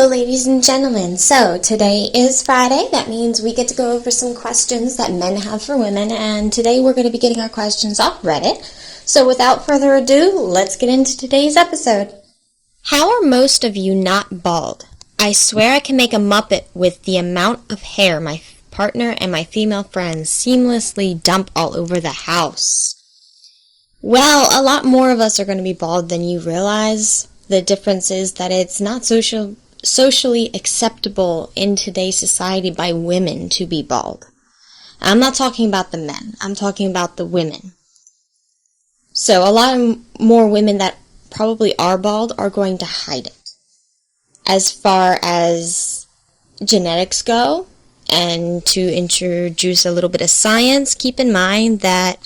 Hello, ladies and gentlemen. So, today is Friday. That means we get to go over some questions that men have for women, and today we're going to be getting our questions off Reddit. So, without further ado, let's get into today's episode. How are most of you not bald? I swear I can make a Muppet with the amount of hair my partner and my female friends seamlessly dump all over the house. Well, a lot more of us are going to be bald than you realize. The difference is that it's not socially acceptable in today's society by women to be bald. I'm not talking about the men. I'm talking about the women. So a lot more women that probably are bald are going to hide it. As far as genetics go, and to introduce a little bit of science, keep in mind that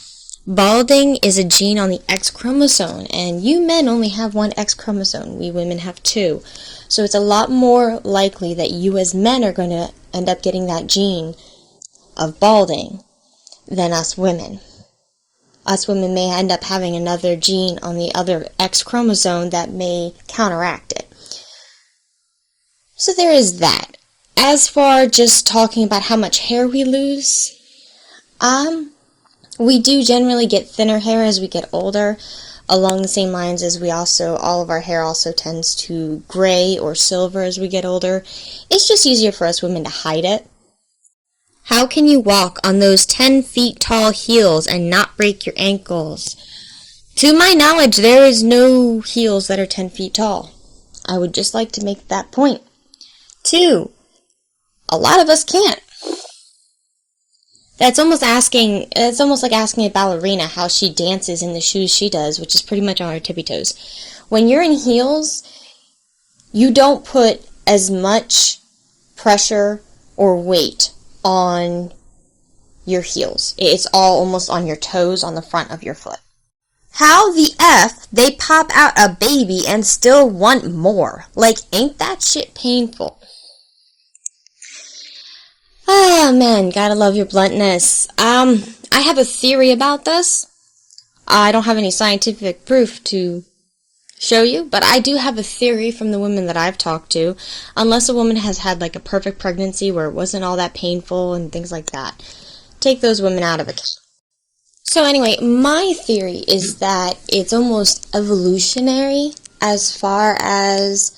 balding is a gene on the X chromosome, and you men only have one X chromosome. We women have two. So it's a lot more likely that you as men are going to end up getting that gene of balding than us women. Us women may end up having another gene on the other X chromosome that may counteract it. So there is that. As for just talking about how much hair we lose, we do generally get thinner hair as we get older, along the same lines as all of our hair also tends to gray or silver as we get older. It's just easier for us women to hide it. How can you walk on those 10 feet tall heels and not break your ankles? To my knowledge, there is no heels that are 10 feet tall. I would just like to make that point. 2, a lot of us can't. It's almost like asking a ballerina how she dances in the shoes she does, which is pretty much on her tippy toes. When you're in heels, you don't put as much pressure or weight on your heels. It's all almost on your toes on the front of your foot. How the F they pop out a baby and still want more? Like, ain't that shit painful? Ah, man, gotta love your bluntness. I have a theory about this. I don't have any scientific proof to show you, but I do have a theory from the women that I've talked to. Unless a woman has had like a perfect pregnancy where it wasn't all that painful and things like that, take those women out of it. So anyway, my theory is that it's almost evolutionary as far as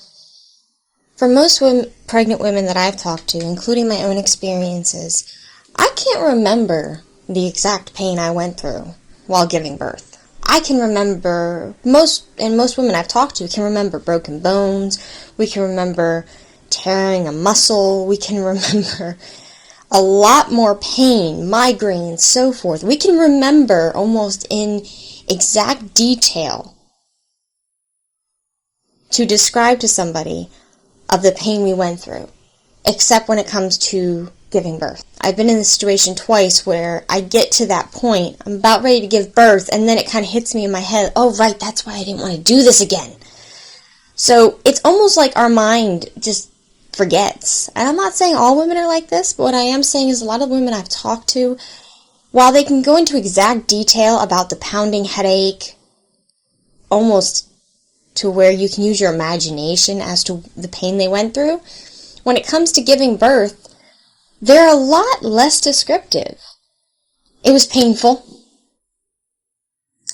for most pregnant women that I've talked to, including my own experiences, I can't remember the exact pain I went through while giving birth. I can remember, most women I've talked to can remember broken bones, we can remember tearing a muscle, we can remember a lot more pain, migraines, so forth. We can remember almost in exact detail to describe to somebody of the pain we went through, except when it comes to giving birth. I've been in this situation twice where I get to that point, I'm about ready to give birth, and then it kind of hits me in my head, oh right, that's why I didn't want to do this again. So it's almost like our mind just forgets. And I'm not saying all women are like this, but what I am saying is a lot of women I've talked to, while they can go into exact detail about the pounding headache, almost to where you can use your imagination as to the pain they went through, when it comes to giving birth, they're a lot less descriptive. It was painful.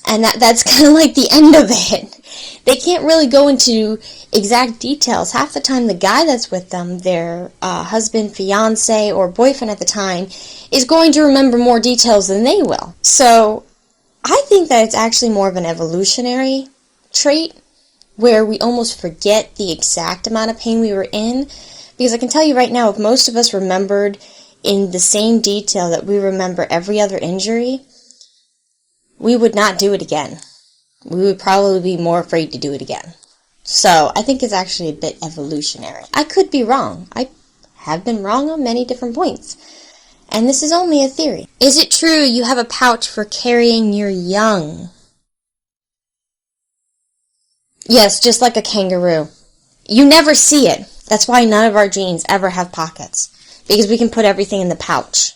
And that's kind of like the end of it. They can't really go into exact details. Half the time the guy that's with them, their husband, fiance, or boyfriend at the time, is going to remember more details than they will. So I think that it's actually more of an evolutionary trait, where we almost forget the exact amount of pain we were in. Because I can tell you right now, if most of us remembered in the same detail that we remember every other injury, we would not do it again. We would probably be more afraid to do it again. So I think it's actually a bit evolutionary. I could be wrong. I have been wrong on many different points. And this is only a theory. Is it true you have a pouch for carrying your young? Yes, just like a kangaroo. You never see it. That's why none of our jeans ever have pockets. Because we can put everything in the pouch.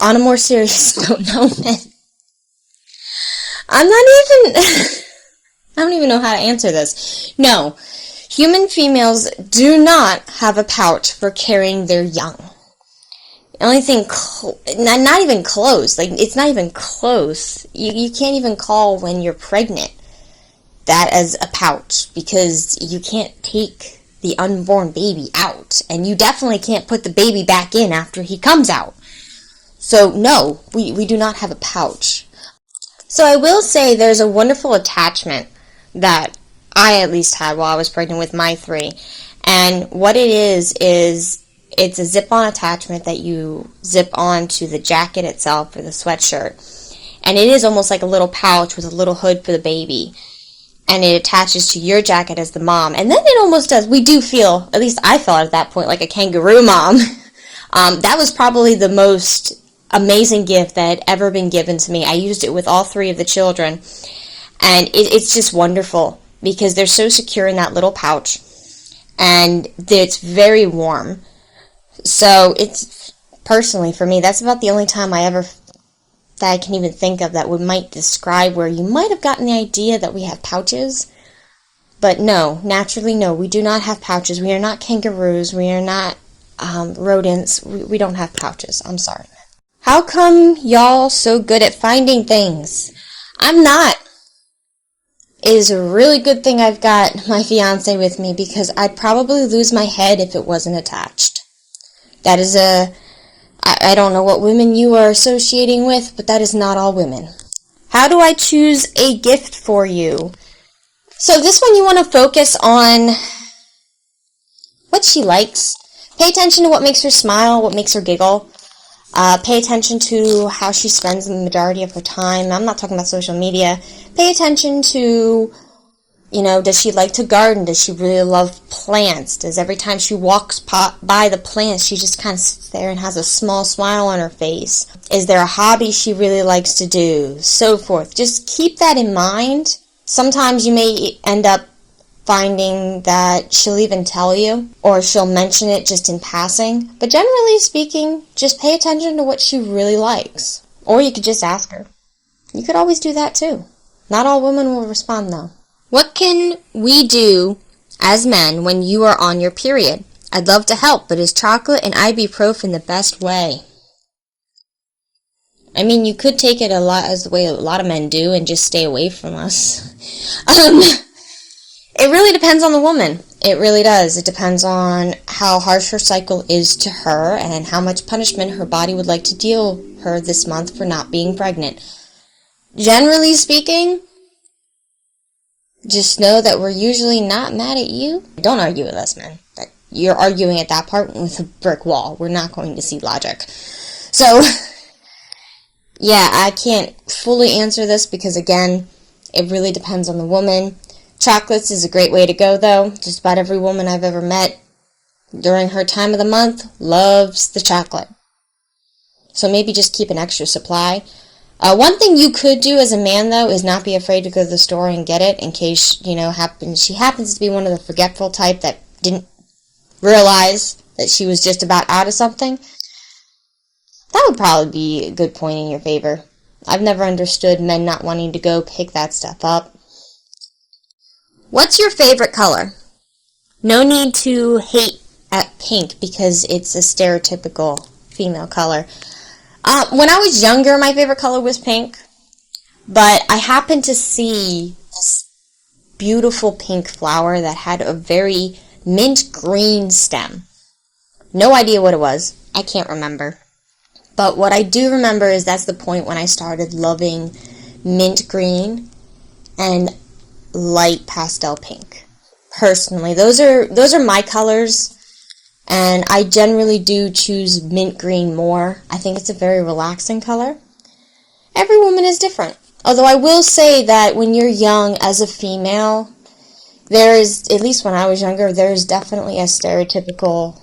On a more serious note, no, man. I don't even know how to answer this. No, Human females do not have a pouch for carrying their young. The only thing, not even close, like, it's not even close. You can't even call when you're pregnant that as a pouch, because you can't take the unborn baby out, and you definitely can't put the baby back in after he comes out. So no, we do not have a pouch. So I will say there's a wonderful attachment that I at least had while I was pregnant with my 3. And what it is it's a zip-on attachment that you zip onto the jacket itself or the sweatshirt. And it is almost like a little pouch with a little hood for the baby. And it attaches to your jacket as the mom. And then it almost does, we do feel, at least I felt at that point, like a kangaroo mom. That was probably the most amazing gift that had ever been given to me. I used it with all 3 of the children. And it's just wonderful because they're so secure in that little pouch. And it's very warm. So it's, personally for me, that's about the only time that I can even think of that might describe where you might have gotten the idea that we have pouches. But no, naturally no, we do not have pouches. We are not kangaroos. We are not rodents. We don't have pouches. I'm sorry. How come y'all so good at finding things? I'm not. It is a really good thing I've got my fiance with me, because I'd probably lose my head if it wasn't attached. That is I don't know what women you are associating with, but that is not all women. How do I choose a gift for you? So this one you want to focus on what she likes. Pay attention to what makes her smile, what makes her giggle. Pay attention to how she spends the majority of her time. I'm not talking about social media. Pay attention to, does she like to garden? Does she really love plants? Does every time she walks by the plants, she just kind of sits there and has a small smile on her face? Is there a hobby she really likes to do? So forth. Just keep that in mind. Sometimes you may end up finding that she'll even tell you, or she'll mention it just in passing. But generally speaking, just pay attention to what she really likes. Or you could just ask her. You could always do that too. Not all women will respond though. What can we do as men when you are on your period? I'd love to help, but is chocolate and ibuprofen the best way? I mean, you could take it as the way a lot of men do and just stay away from us. It really depends on the woman. It really does. It depends on how harsh her cycle is to her and how much punishment her body would like to deal her this month for not being pregnant. Generally speaking, just know that we're usually not mad at you. Don't argue with us, men. You're arguing at that part with a brick wall. We're not going to see logic. So, yeah, I can't fully answer this because, again, it really depends on the woman. Chocolates is a great way to go, though. Just about every woman I've ever met during her time of the month loves the chocolate. So maybe just keep an extra supply. One thing you could do as a man, though, is not be afraid to go to the store and get it in case, she happens to be one of the forgetful type that didn't realize that she was just about out of something. That would probably be a good point in your favor. I've never understood men not wanting to go pick that stuff up. What's your favorite color? No need to hate at pink because it's a stereotypical female color. When I was younger, my favorite color was pink, but I happened to see this beautiful pink flower that had a very mint green stem. No idea what it was. I can't remember. But what I do remember is that's the point when I started loving mint green and light pastel pink. Personally, those are my colors, and I generally do choose mint green more. I think it's a very relaxing color. Every woman is different. Although I will say that when you're young as a female, there is, at least when I was younger, there is definitely a stereotypical,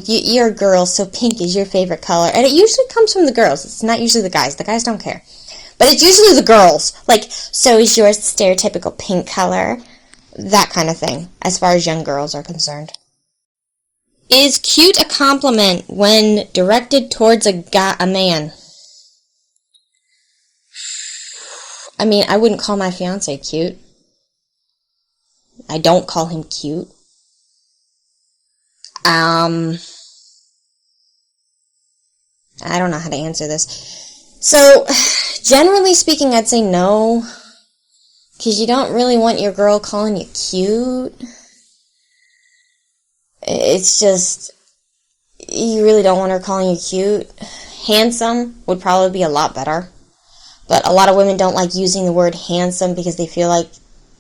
you're a girl, so pink is your favorite color. And it usually comes from the girls. It's not usually the guys. The guys don't care. But it's usually the girls. Like, so is yours stereotypical pink color? That kind of thing, as far as young girls are concerned. Is cute a compliment when directed towards a man? I mean, I wouldn't call my fiance cute. I don't call him cute. I don't know how to answer this. So, generally speaking, I'd say no. Because you don't really want your girl calling you cute. It's just, you really don't want her calling you cute. Handsome would probably be a lot better. But a lot of women don't like using the word handsome because they feel like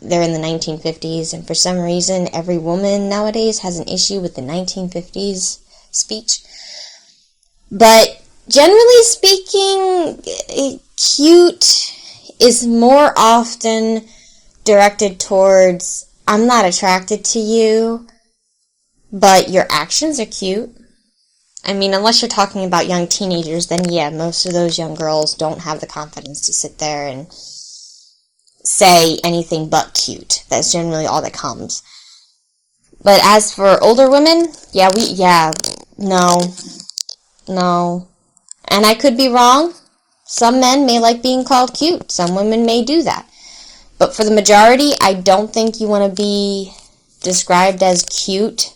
they're in the 1950s. And for some reason, every woman nowadays has an issue with the 1950s speech. But generally speaking, cute is more often directed towards, I'm not attracted to you, but your actions are cute. I mean, unless you're talking about young teenagers, then yeah, most of those young girls don't have the confidence to sit there and say anything but cute. That's generally all that comes. But as for older women, no. And I could be wrong. Some men may like being called cute. Some women may do that. But for the majority, I don't think you want to be described as cute.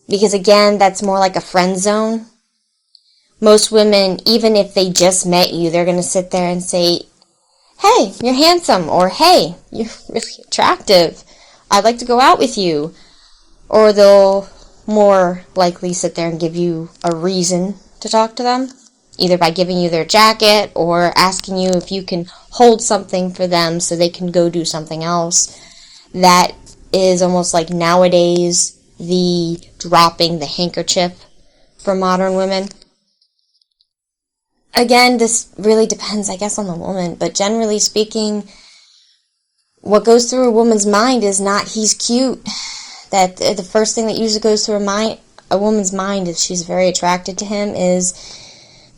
Because again, that's more like a friend zone. Most women, even if they just met you, they're going to sit there and say, hey, you're handsome, or hey, you're really attractive. I'd like to go out with you. Or they'll more likely sit there and give you a reason to talk to them, either by giving you their jacket or asking you if you can hold something for them so they can go do something else. That is almost like nowadays the dropping the handkerchief for modern women. Again, this really depends, I guess, on the woman, but generally speaking, what goes through a woman's mind is not he's cute. That the first thing that usually goes through a woman's mind if she's very attracted to him is,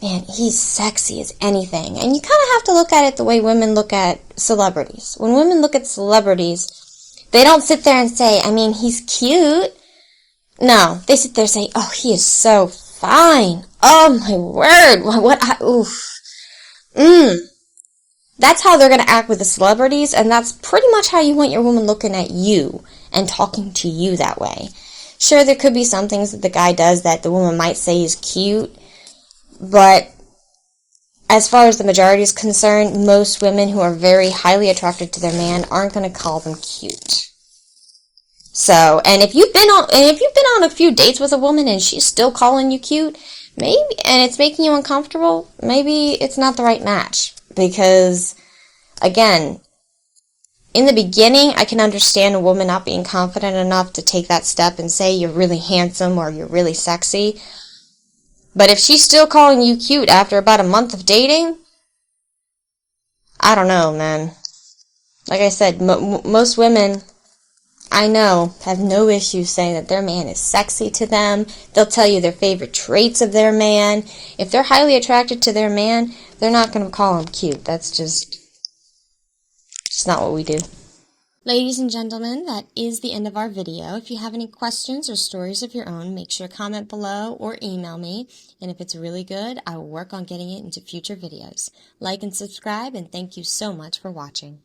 man, he's sexy as anything. And you kind of have to look at it the way women look at celebrities. When women look at celebrities, they don't sit there and say, I mean, he's cute. No, they sit there and say, oh, he is so fine. Oh, my word. That's how they're going to act with the celebrities, and that's pretty much how you want your woman looking at you and talking to you that way. Sure, there could be some things that the guy does that the woman might say is cute, but as far as the majority is concerned, most women who are very highly attracted to their man aren't going to call them cute. So, and if you've been on a few dates with a woman and she's still calling you cute, maybe, and it's making you uncomfortable, maybe it's not the right match. Because, again, in the beginning, I can understand a woman not being confident enough to take that step and say you're really handsome or you're really sexy. But if she's still calling you cute after about a month of dating, I don't know, man. Like I said, most women I know have no issue saying that their man is sexy to them. They'll tell you their favorite traits of their man. If they're highly attracted to their man, they're not going to call him cute. That's just not what we do. Ladies and gentlemen, that is the end of our video. If you have any questions or stories of your own, make sure to comment below or email me. And if it's really good, I will work on getting it into future videos. Like and subscribe, and thank you so much for watching.